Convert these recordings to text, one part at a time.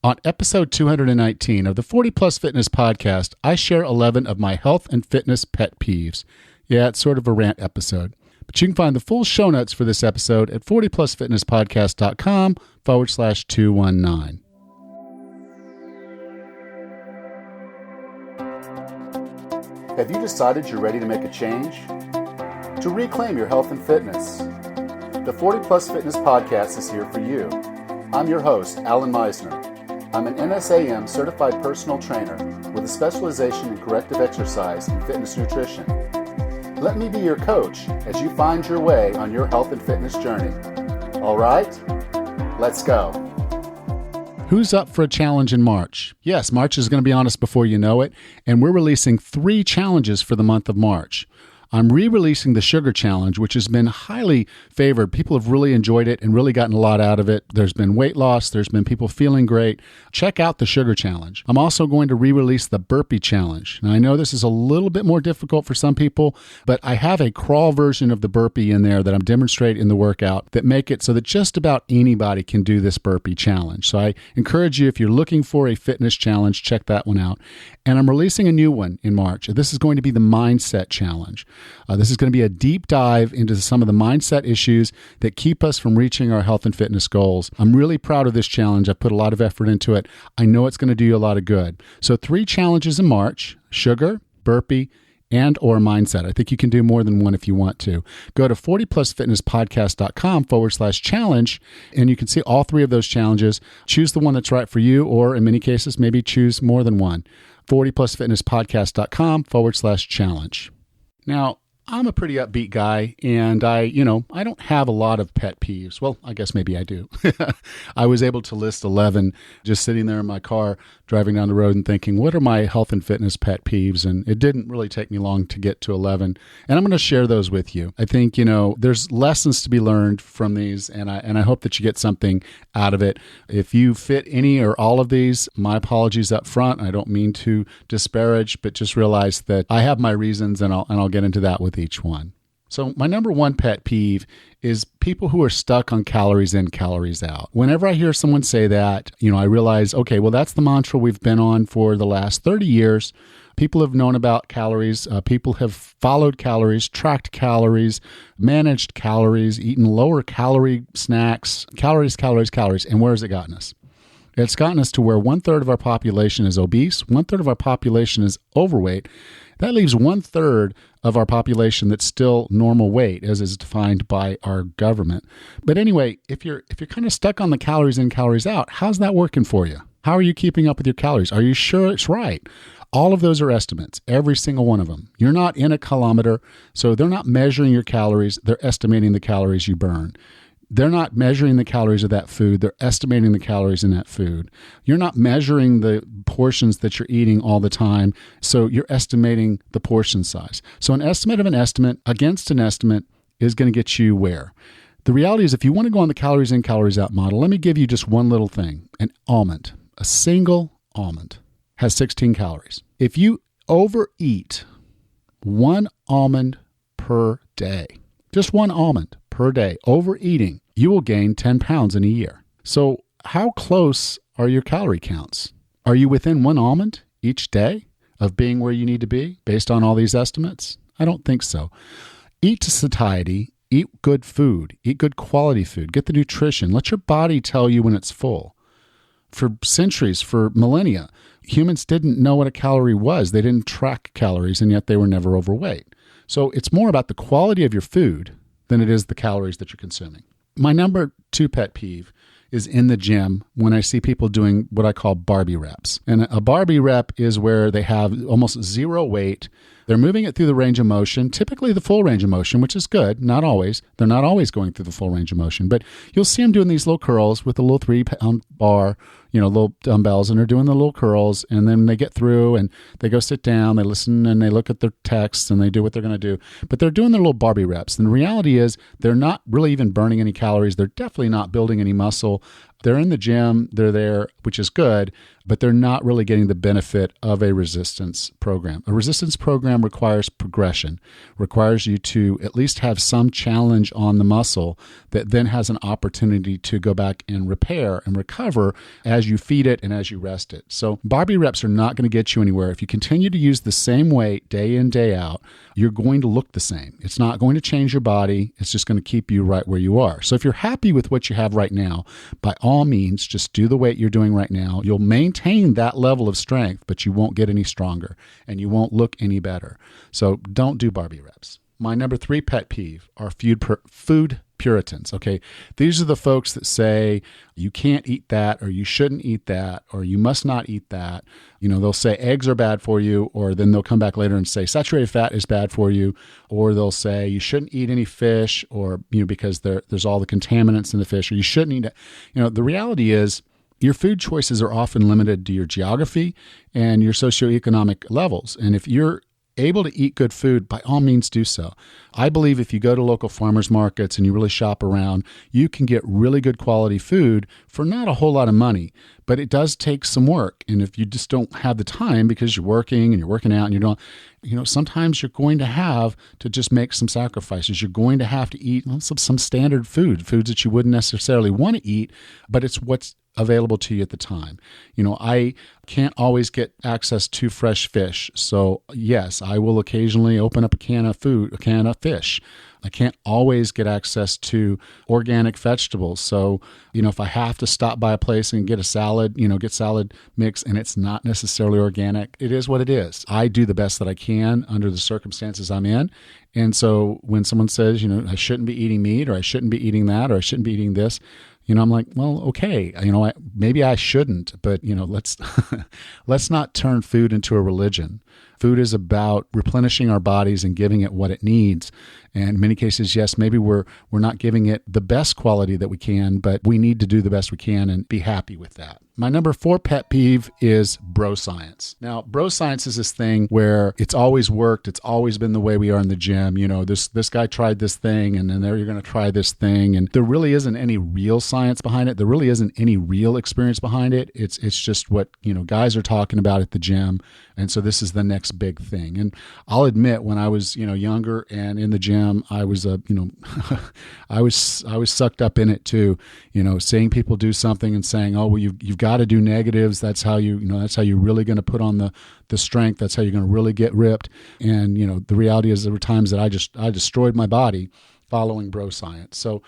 On episode 219 of the 40 Plus Fitness podcast, I share 11 of my health and fitness pet peeves. Yeah, it's sort of a rant episode. But you can find the full show notes for this episode at 40plusfitnesspodcast.com/219. Have you decided you're ready to make a change? To reclaim your health and fitness? The 40 Plus Fitness podcast is here for you. I'm your host, Alan Meisner. I'm an NSAM certified personal trainer with a specialization in corrective exercise and fitness nutrition. Let me be your coach as you find your way on your health and fitness journey. All right, let's go. Who's up for a challenge in March? Yes, March is going to be on us before you know it, and we're releasing 3 challenges for the month of March. I'm re-releasing the Sugar Challenge, which has been highly favored. People have really enjoyed it and really gotten a lot out of it. There's been weight loss. There's been people feeling great. Check out the Sugar Challenge. I'm also going to re-release the Burpee Challenge. Now, I know this is a little bit more difficult for some people, but I have a crawl version of the burpee in there that I'm demonstrating in the workout that make it so that just about anybody can do this Burpee Challenge. So I encourage you, if you're looking for a fitness challenge, check that one out. And I'm releasing a new one in March. This is going to be the Mindset Challenge. This is going to be a deep dive into some of the mindset issues that keep us from reaching our health and fitness goals. I'm really proud of this challenge. I've put a lot of effort into it. I know it's going to do you a lot of good. So 3 challenges in March: sugar, burpee, and or mindset. I think you can do more than one if you want to. Go to 40plusfitnesspodcast.com/challenge, and you can see all 3 of those challenges. Choose the one that's right for you, or in many cases, maybe choose more than one. 40plusfitnesspodcast.com/challenge. Now, I'm a pretty upbeat guy, and I don't have a lot of pet peeves. Well, I guess maybe I do. I was able to list 11 just sitting there in my car, driving down the road and thinking, what are my health and fitness pet peeves? And it didn't really take me long to get to 11. And I'm going to share those with you. I think, there's lessons to be learned from these, and I hope that you get something out of it. If you fit any or all of these, my apologies up front. I don't mean to disparage, but just realize that I have my reasons, and I'll get into that with each one. So my number one pet peeve is people who are stuck on calories in, calories out. Whenever I hear someone say that, I realize, okay, well, that's the mantra we've been on for the last 30 years. People have known about calories. People have followed calories, tracked calories, managed calories, eaten lower calorie snacks, calories. And where has it gotten us? It's gotten us to where 1/3 of our population is obese, 1/3 of our population is overweight. That leaves 1/3 of our population that's still normal weight, as is defined by our government. But anyway, if you're kind of stuck on the calories in, calories out, how's that working for you? How are you keeping up with your calories? Are you sure it's right? All of those are estimates, every single one of them. You're not in a kilometer, so they're not measuring your calories. They're estimating the calories you burn. They're not measuring the calories of that food. They're estimating the calories in that food. You're not measuring the portions that you're eating all the time, so you're estimating the portion size. So an estimate of an estimate against an estimate is going to get you where? The reality is, if you want to go on the calories in, calories out model, let me give you just one little thing. An almond, a single almond, has 16 calories. If you overeat 1 almond per day, just 1 almond per day, overeating, you will gain 10 pounds in a year. So how close are your calorie counts? Are you within 1 almond each day of being where you need to be based on all these estimates? I don't think so. Eat to satiety, eat good food, eat good quality food, get the nutrition. Let your body tell you when it's full. For centuries, for millennia, humans didn't know what a calorie was. They didn't track calories, and yet they were never overweight. So it's more about the quality of your food than it is the calories that you're consuming. My number 2 pet peeve is in the gym when I see people doing what I call Barbie reps. And a Barbie rep is where they have almost zero weight. They're moving it through the range of motion, typically the full range of motion, which is good. Not always. They're not always going through the full range of motion, but you'll see them doing these little curls with a little 3-pound bar, little dumbbells, and they're doing the little curls, and then they get through and they go sit down, they listen and they look at their texts and they do what they're going to do, but they're doing their little Barbie reps. And the reality is they're not really even burning any calories. They're definitely not building any muscle. They're in the gym, they're there, which is good, but they're not really getting the benefit of a resistance program. A resistance program requires progression, requires you to at least have some challenge on the muscle that then has an opportunity to go back and repair and recover as you feed it and as you rest it. So Barbie reps are not going to get you anywhere. If you continue to use the same weight day in, day out, you're going to look the same. It's not going to change your body. It's just going to keep you right where you are. So if you're happy with what you have right now, by all means, just do the weight you're doing right now. You'll maintain that level of strength, but you won't get any stronger and you won't look any better. So don't do Barbie reps. My number 3 pet peeve are food Puritans, okay? These are the folks that say you can't eat that, or you shouldn't eat that, or you must not eat that. They'll say eggs are bad for you, or then they'll come back later and say saturated fat is bad for you, or they'll say you shouldn't eat any fish, or because there's all the contaminants in the fish, or you shouldn't eat it. The reality is your food choices are often limited to your geography and your socioeconomic levels. And if you're able to eat good food, by all means do so. I believe if you go to local farmers markets and you really shop around, you can get really good quality food for not a whole lot of money, but it does take some work. And if you just don't have the time because you're working and you're working out and you're doing, sometimes you're going to have to just make some sacrifices. You're going to have to eat some standard foods that you wouldn't necessarily want to eat, but it's what's available to you at the time. I can't always get access to fresh fish. So yes, I will occasionally open up a can of fish. I can't always get access to organic vegetables. So, if I have to stop by a place and get a salad, get salad mix and it's not necessarily organic, it is what it is. I do the best that I can under the circumstances I'm in. And so when someone says, I shouldn't be eating meat, or I shouldn't be eating that, or I shouldn't be eating this, I'm like, well, okay, maybe I shouldn't, but let's not turn food into a religion. Food is about replenishing our bodies and giving it what it needs. And in many cases, yes, maybe we're not giving it the best quality that we can, but we need to do the best we can and be happy with that. My number 4 pet peeve is bro science. Now, bro science is this thing where it's always worked. It's always been the way we are in the gym. This guy tried this thing, and then you're going to try this thing. And there really isn't any real science behind it. There really isn't any real experience behind it. It's just what, guys are talking about at the gym. And so this is the next big thing. And I'll admit, when I was, younger and in the gym, I was, I was sucked up in it too, seeing people do something and saying, oh, well, you've got to do negatives. That's how that's how you're really going to put on the strength. That's how you're going to really get ripped. And, the reality is there were times that I destroyed my body following bro science. So,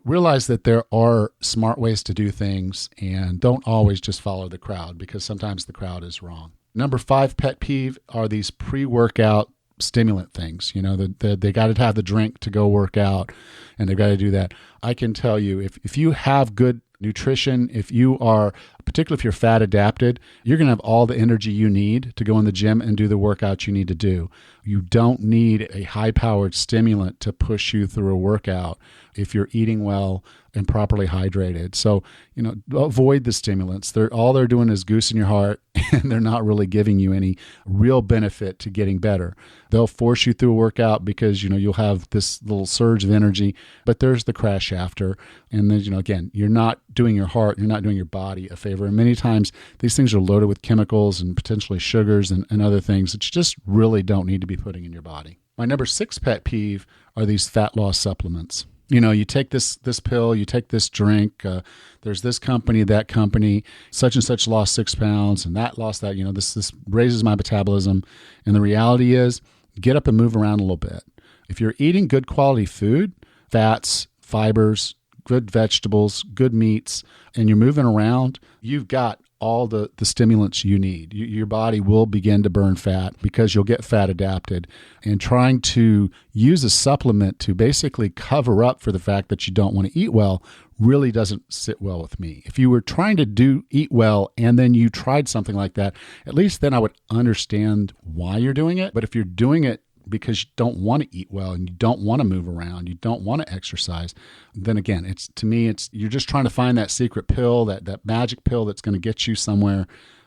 realize that there are smart ways to do things, and don't always just follow the crowd, because sometimes the crowd is wrong. Number 5 pet peeve are these pre-workout stimulant things. They got to have the drink to go work out, and they've got to do that. I can tell you, if you have good nutrition, if you're fat adapted, you're going to have all the energy you need to go in the gym and do the workout you need to do. You don't need a high-powered stimulant to push you through a workout if you're eating well and properly hydrated. So, avoid the stimulants. All they're doing is goosing your heart, and they're not really giving you any real benefit to getting better. They'll force you through a workout because, you'll have this little surge of energy, but there's the crash after. And then, again, you're not doing your heart, you're not doing your body a favor. And many times these things are loaded with chemicals and potentially sugars and other things that you just really don't need to be putting in your body. My number 6 pet peeve are these fat loss supplements. You take this pill, you take this drink, there's this company, that company, such and such lost 6 pounds, and that lost that, this raises my metabolism. And the reality is, get up and move around a little bit. If you're eating good quality food, fats, fibers, good vegetables, good meats, and you're moving around, you've got all the stimulants you need. Your body will begin to burn fat because you'll get fat adapted. And trying to use a supplement to basically cover up for the fact that you don't want to eat well really doesn't sit well with me. If you were trying to eat well and then you tried something like that, at least then I would understand why you're doing it. But if you're doing it because you don't want to eat well and you don't want to move around, you don't want to exercise, then again, you're just trying to find that secret pill, that magic pill that's going to get you somewhere.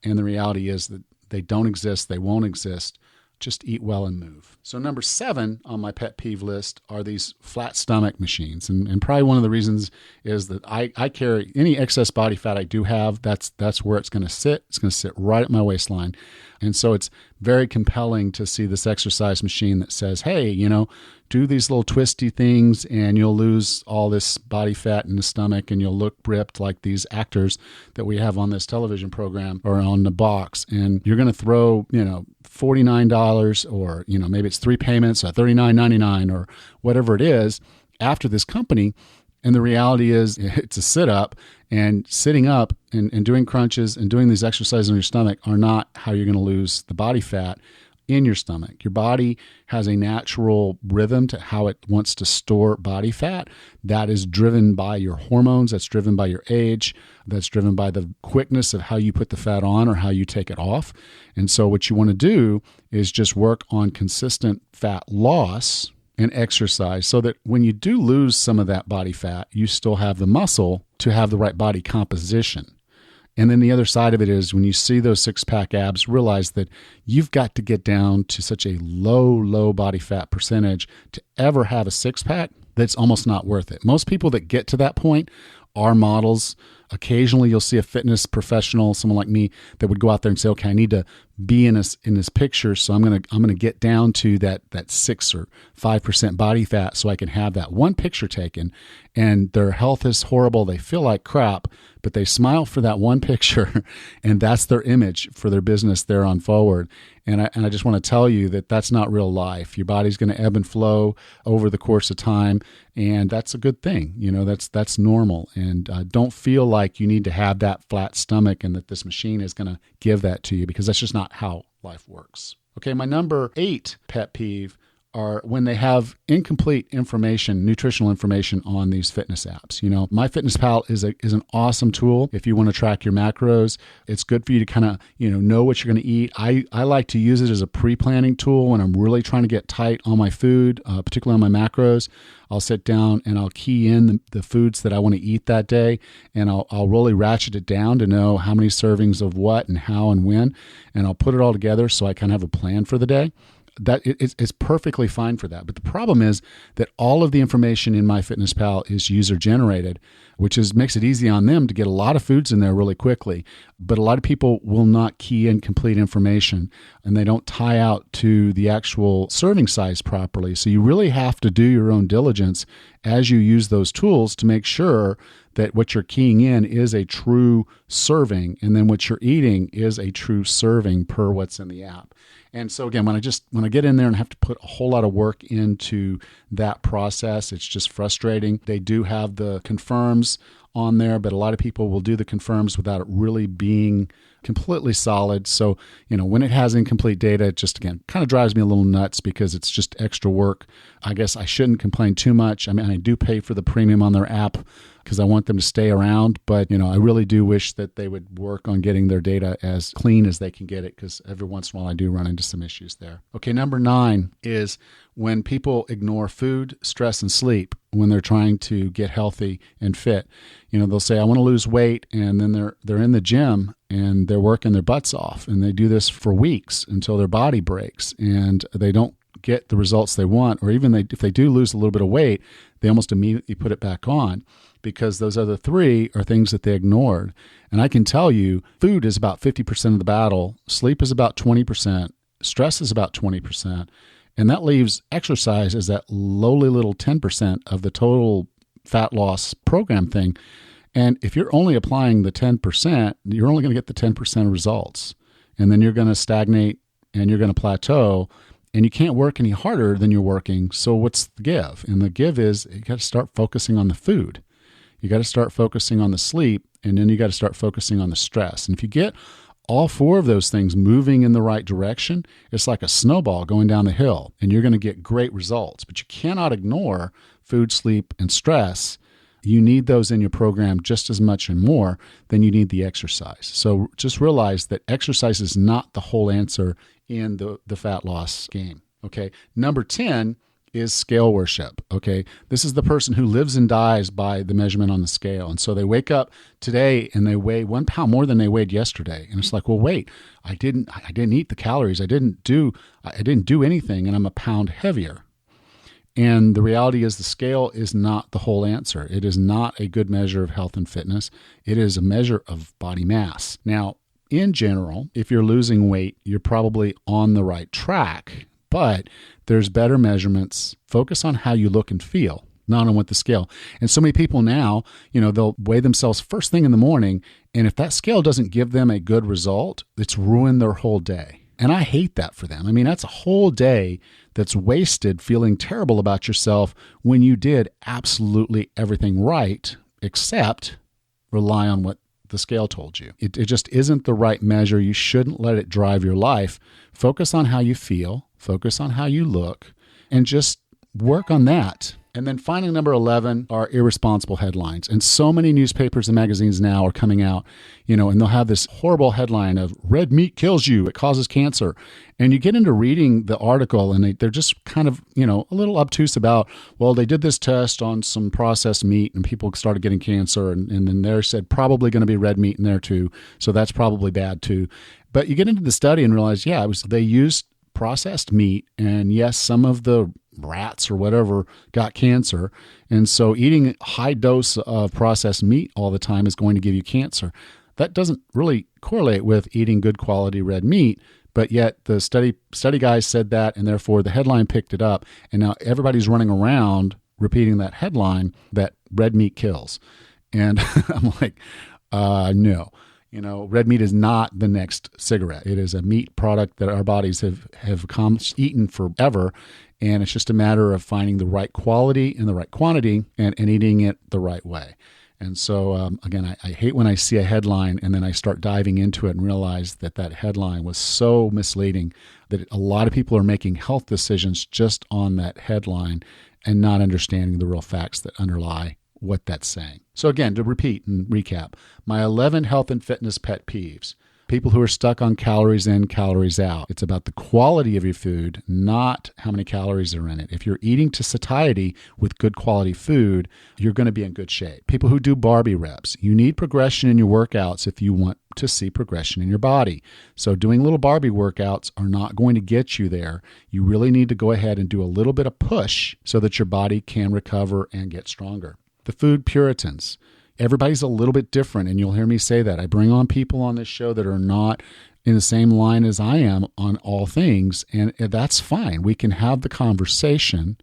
And the reality is that they don't exist. They won't exist Just eat well and move. So number 7 on my pet peeve list are these flat stomach machines. And probably one of the reasons is that I carry any excess body fat I do have, that's where it's going to sit. It's going to sit right at my waistline. And so it's very compelling to see this exercise machine that says, hey, do these little twisty things and you'll lose all this body fat in the stomach and you'll look ripped like these actors that we have on this television program or on the box. And you're going to throw, $49 or, maybe it's 3 payments or $39.99 or whatever it is after this company. And the reality is it's a sit-up, and sitting up and doing crunches and doing these exercises on your stomach are not how you're going to lose the body fat in your stomach. Your body has a natural rhythm to how it wants to store body fat. That is driven by your hormones. That's driven by your age. That's driven by the quickness of how you put the fat on or how you take it off. And so what you want to do is just work on consistent fat loss and exercise so that when you do lose some of that body fat, you still have the muscle to have the right body composition. And then the other side of it is when you see those 6-pack abs, realize that you've got to get down to such a low body fat percentage to ever have a 6-pack that's almost not worth it. Most people that get to that point are models. Occasionally you'll see a fitness professional, someone like me, that would go out there and say, okay, I need to be in this picture, so I'm gonna get down to that 6 or 5% body fat so I can have that one picture taken. And their health is horrible. They feel like crap, but they smile for that one picture, and that's their image for their business there on forward. And I just want to tell you that that's not real life. Your body's going to ebb and flow over the course of time, and that's a good thing. That's normal. And don't feel like you need to have that flat stomach and that this machine is going to give that to you, because that's just not how life works. Okay, my number 8 pet peeve are when they have incomplete information, nutritional information on these fitness apps. MyFitnessPal is an awesome tool if you want to track your macros. It's good for you to kind of, know what you're going to eat. I like to use it as a pre-planning tool when I'm really trying to get tight on my food, particularly on my macros. I'll sit down and I'll key in the foods that I want to eat that day, and I'll really ratchet it down to know how many servings of what and how and when, and I'll put it all together so I kind of have a plan for the day. That it's perfectly fine for that. But the problem is that all of the information in MyFitnessPal is user generated, which makes it easy on them to get a lot of foods in there really quickly. But a lot of people will not key in complete information, and they don't tie out to the actual serving size properly. So you really have to do your own diligence as you use those tools to make sure that what you're keying in is a true serving, and then what you're eating is a true serving per what's in the app. And so again, when I get in there and have to put a whole lot of work into that process, it's just frustrating. They do have the confirms on there, but a lot of people will do the confirms without it really being completely solid. So, when it has incomplete data, it just, again, kind of drives me a little nuts because it's just extra work. I guess I shouldn't complain too much. I mean, I do pay for the premium on their app because I want them to stay around, but, I really do wish that they would work on getting their data as clean as they can get it, because every once in a while I do run into some issues there. Okay, number 9 is when people ignore food, stress, and sleep when they're trying to get healthy and fit. They'll say, I want to lose weight, and then they're in the gym and they're working their butts off, and they do this for weeks until their body breaks and they don't get the results they want, or even if they do lose a little bit of weight, they almost immediately put it back on, because those other 3 are things that they ignored. And I can tell you, food is about 50% of the battle, sleep is about 20%, stress is about 20%, and that leaves exercise as that lowly little 10% of the total fat loss program thing. And if you're only applying the 10%, you're only going to get the 10% results. And then you're going to stagnate and you're going to plateau, and you can't work any harder than you're working. So what's the give? And the give is you got to start focusing on the food. You got to start focusing on the sleep, and then you got to start focusing on the stress. And if you get all 4 of those things moving in the right direction, it's like a snowball going down the hill, and you're going to get great results. But you cannot ignore food, sleep, and stress. You need those in your program just as much and more than you need the exercise. So just realize that exercise is not the whole answer in the fat loss game. Okay. Number 10 is scale worship. Okay. This is the person who lives and dies by the measurement on the scale. And so they wake up today and they weigh 1 pound more than they weighed yesterday. And it's like, well, wait, I didn't eat the calories. I didn't do anything, and I'm a pound heavier. And the reality is the scale is not the whole answer. It is not a good measure of health and fitness. It is a measure of body mass. Now, in general, if you're losing weight, you're probably on the right track, but there's better measurements. Focus on how you look and feel, not on what the scale. And so many people now, they'll weigh themselves first thing in the morning, and if that scale doesn't give them a good result, it's ruined their whole day. And I hate that for them. I mean, that's a whole day that's wasted feeling terrible about yourself when you did absolutely everything right, except rely on what the scale told you. It just isn't the right measure. You shouldn't let it drive your life. Focus on how you feel, focus on how you look, and just work on that. And then finally, number 11 are irresponsible headlines. And so many newspapers and magazines now are coming out, and they'll have this horrible headline of red meat kills you, it causes cancer. And you get into reading the article and they're just kind of, a little obtuse about, well, they did this test on some processed meat and people started getting cancer. And then they said probably going to be red meat in there too. So that's probably bad too. But you get into the study and realize, they used processed meat, and yes, some of the rats or whatever got cancer. And so eating a high dose of processed meat all the time is going to give you cancer. That doesn't really correlate with eating good quality red meat, but yet the study guys said that, and therefore the headline picked it up, and now everybody's running around repeating that headline that red meat kills. And I'm like, no. Red meat is not the next cigarette. It is a meat product that our bodies have eaten forever, and it's just a matter of finding the right quality and the right quantity and eating it the right way. And so, again, I hate when I see a headline and then I start diving into it and realize that headline was so misleading that a lot of people are making health decisions just on that headline and not understanding the real facts that underlie what that's saying. So again, to repeat and recap, my 11 health and fitness pet peeves. People who are stuck on calories in, calories out. It's about the quality of your food, not how many calories are in it. If you're eating to satiety with good quality food, you're going to be in good shape. People who do Barbie reps. You need progression in your workouts if you want to see progression in your body. So doing little Barbie workouts are not going to get you there. You really need to go ahead and do a little bit of push so that your body can recover and get stronger. The food Puritans. Everybody's a little bit different, and you'll hear me say that. I bring on people on this show that are not in the same line as I am on all things, and that's fine. We can have the conversation,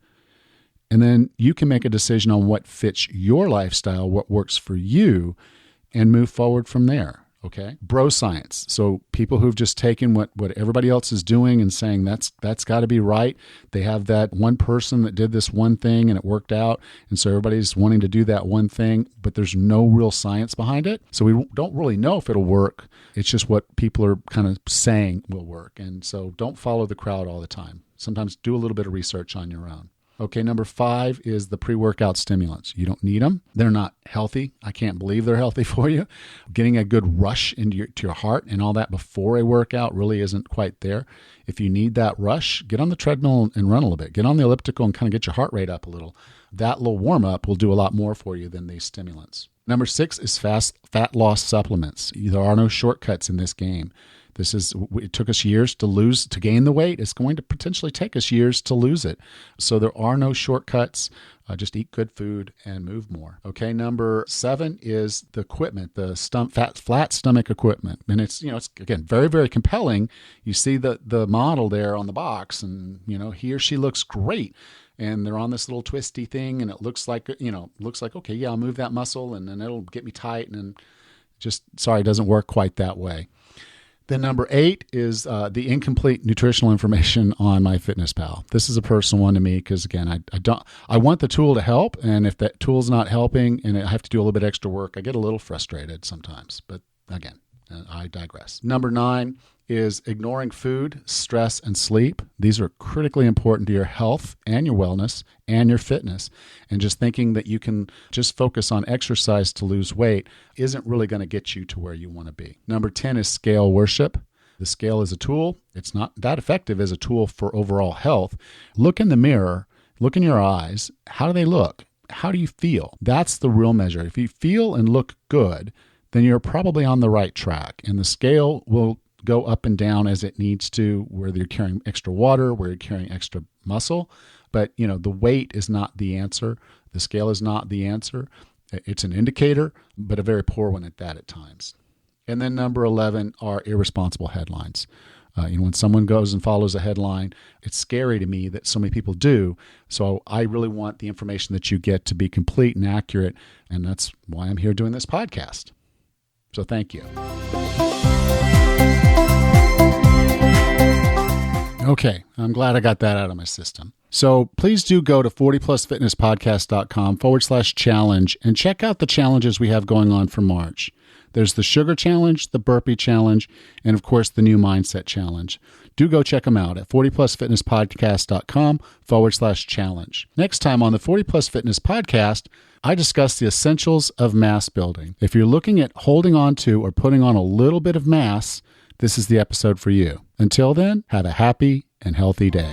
and then you can make a decision on what fits your lifestyle, what works for you, and move forward from there. Okay. Bro science. So people who've just taken what everybody else is doing and saying that's got to be right. They have that one person that did this one thing and it worked out. And so everybody's wanting to do that one thing, but there's no real science behind it. So we don't really know if it'll work. It's just what people are kind of saying will work. And so don't follow the crowd all the time. Sometimes do a little bit of research on your own. Okay, number 5 is the pre-workout stimulants. You don't need them. They're not healthy. I can't believe they're healthy for you. Getting a good rush into your heart and all that before a workout really isn't quite there. If you need that rush, get on the treadmill and run a little bit. Get on the elliptical and kind of get your heart rate up a little. That little warm-up will do a lot more for you than these stimulants. Number 6 is fat loss supplements. There are no shortcuts in this game. It took us years to gain the weight. It's going to potentially take us years to lose it. So there are no shortcuts. Just eat good food and move more. Okay, number 7 is the equipment, the flat stomach equipment. And it's again, very, very compelling. You see the model there on the box and, he or she looks great. And they're on this little twisty thing and it looks like, okay, yeah, I'll move that muscle and then it'll get me tight. And it doesn't work quite that way. Then number 8 is the incomplete nutritional information on MyFitnessPal. This is a personal one to me because again, I want the tool to help, and if that tool's not helping and I have to do a little bit extra work, I get a little frustrated sometimes. But again, I digress. Number 9 is ignoring food, stress, and sleep. These are critically important to your health and your wellness and your fitness. And just thinking that you can just focus on exercise to lose weight isn't really going to get you to where you want to be. Number 10 is scale worship. The scale is a tool. It's not that effective as a tool for overall health. Look in the mirror Look in your eyes. How do they look? How do you feel? That's the real measure. If you feel and look good, then you're probably on the right track. And the scale will go up and down as it needs to, whether you're carrying extra water, where you're carrying extra muscle. But, the weight is not the answer. The scale is not the answer. It's an indicator, but a very poor one at that at times. And then number 11 are irresponsible headlines. When someone goes and follows a headline, it's scary to me that so many people do. So I really want the information that you get to be complete and accurate. And that's why I'm here doing this podcast. So thank you. Okay, I'm glad I got that out of my system. So please do go to 40plusfitnesspodcast.com/challenge and check out the challenges we have going on for March. There's the sugar challenge, the burpee challenge, and of course the new mindset challenge. Do go check them out at 40plusfitnesspodcast.com/challenge. Next time on the 40 Plus Fitness Podcast, I discuss the essentials of mass building. If you're looking at holding on to or putting on a little bit of mass, this is the episode for you. Until then, have a happy and healthy day.